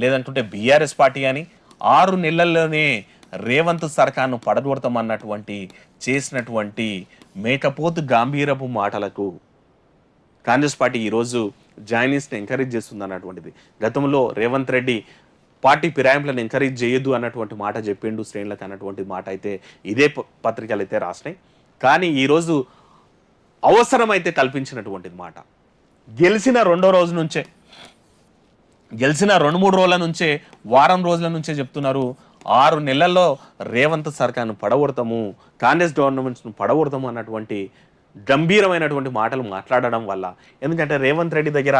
లేదంటుంటే BRS party అని 6 నెలల్లోనే రేవంత్ సర్కార్ను పడగొడతామన్నటువంటి చేసినటువంటి మేకపోతు గాంభీరపు మాటలకు కాంగ్రెస్ పార్టీ ఈరోజు జాయినీస్ని ఎంకరేజ్ చేస్తుంది అన్నటువంటిది. గతంలో రేవంత్ రెడ్డి పార్టీ ఫిరాయింపులను ఎంకరేజ్ చేయొద్దు అన్నటువంటి మాట చెప్పిండు శ్రేణులకు అన్నటువంటి మాట అయితే ఇదే పత్రికలు అయితే రాసినాయి. కానీ ఈరోజు అవసరమైతే కల్పించినటువంటిది మాట. గెలిచిన 2వ రోజు నుంచే, గెలిచిన 2-3 రోజుల నుంచే, వారం రోజుల నుంచే చెప్తున్నారు 6 నెలల్లో రేవంత్ సర్కార్ను పడగొడతాము, కాంగ్రెస్ గవర్నమెంట్స్ను పడగొడతాము అన్నటువంటి గంభీరమైనటువంటి మాటలు మాట్లాడడం వల్ల. ఎందుకంటే రేవంత్ రెడ్డి దగ్గర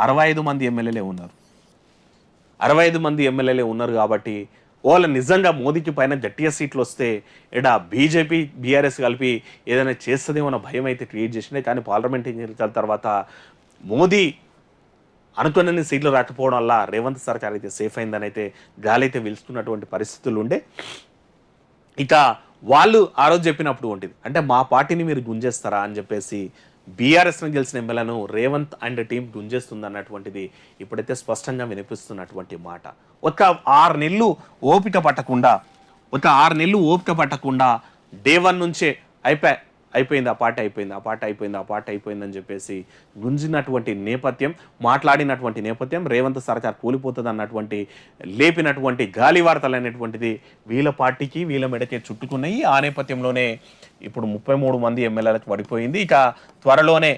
65 మంది ఎమ్మెల్యేలే ఉన్నారు. 65 మంది ఎమ్మెల్యేలే ఉన్నారు కాబట్టి వాళ్ళ నిజంగా మోదీకి పైన గట్టిగా సీట్లు వస్తే ఇక్కడ బీజేపీ బీఆర్ఎస్ కలిపి ఏదైనా చేస్తుందేమో అన్న భయం అయితే క్రియేట్ చేసిందే. కానీ పార్లమెంట్ ఎన్నికల తర్వాత మోదీ అనుకున్న సీట్లు రాకపోవడం వల్ల రేవంత్ సర్కార్ అయితే సేఫ్ అయిందని అయితే గాలైతే పిలుచుకున్నటువంటి పరిస్థితులు ఉండే. ఇక వాళ్ళు ఆ రోజు చెప్పినప్పుడు ఉంటుంది అంటే మా పార్టీని మీరు గుంజేస్తారా అని చెప్పేసి బీఆర్ఎస్ని గెలిచిన ఎమ్మెల్యేను రేవంత్ అండ్ టీం గుంజేస్తుంది అన్నటువంటిది ఇప్పుడైతే స్పష్టంగా వినిపిస్తున్నటువంటి మాట. ఒక 6 నెలలు ఓపిక పట్టకుండా డే 1 నుంచే అయిపోయింది ఆ పార్టీ అయిపోయిందని చెప్పేసి గుంజినటువంటి నేపథ్యం, మాట్లాడినటువంటి నేపథ్యం, రేవంత్ సర్కార్ కూలిపోతుంది అన్నటువంటి లేపినటువంటి గాలి వార్తలు అనేటువంటిది వీళ్ళ పార్టీకి వీళ్ళ మెడకే చుట్టుకున్నాయి. ఆ నేపథ్యంలోనే ఇప్పుడు 33 మంది ఎమ్మెల్యేలకు పడిపోయింది. ఇక త్వరలోనే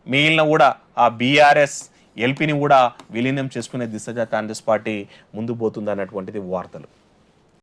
మిగిలిన కూడా ఆ బీఆర్ఎస్ ఎల్పీని కూడా విలీనం చేసుకునే దిశగా కాంగ్రెస్ పార్టీ ముందు పోతుంది అన్నటువంటిది వార్తలు.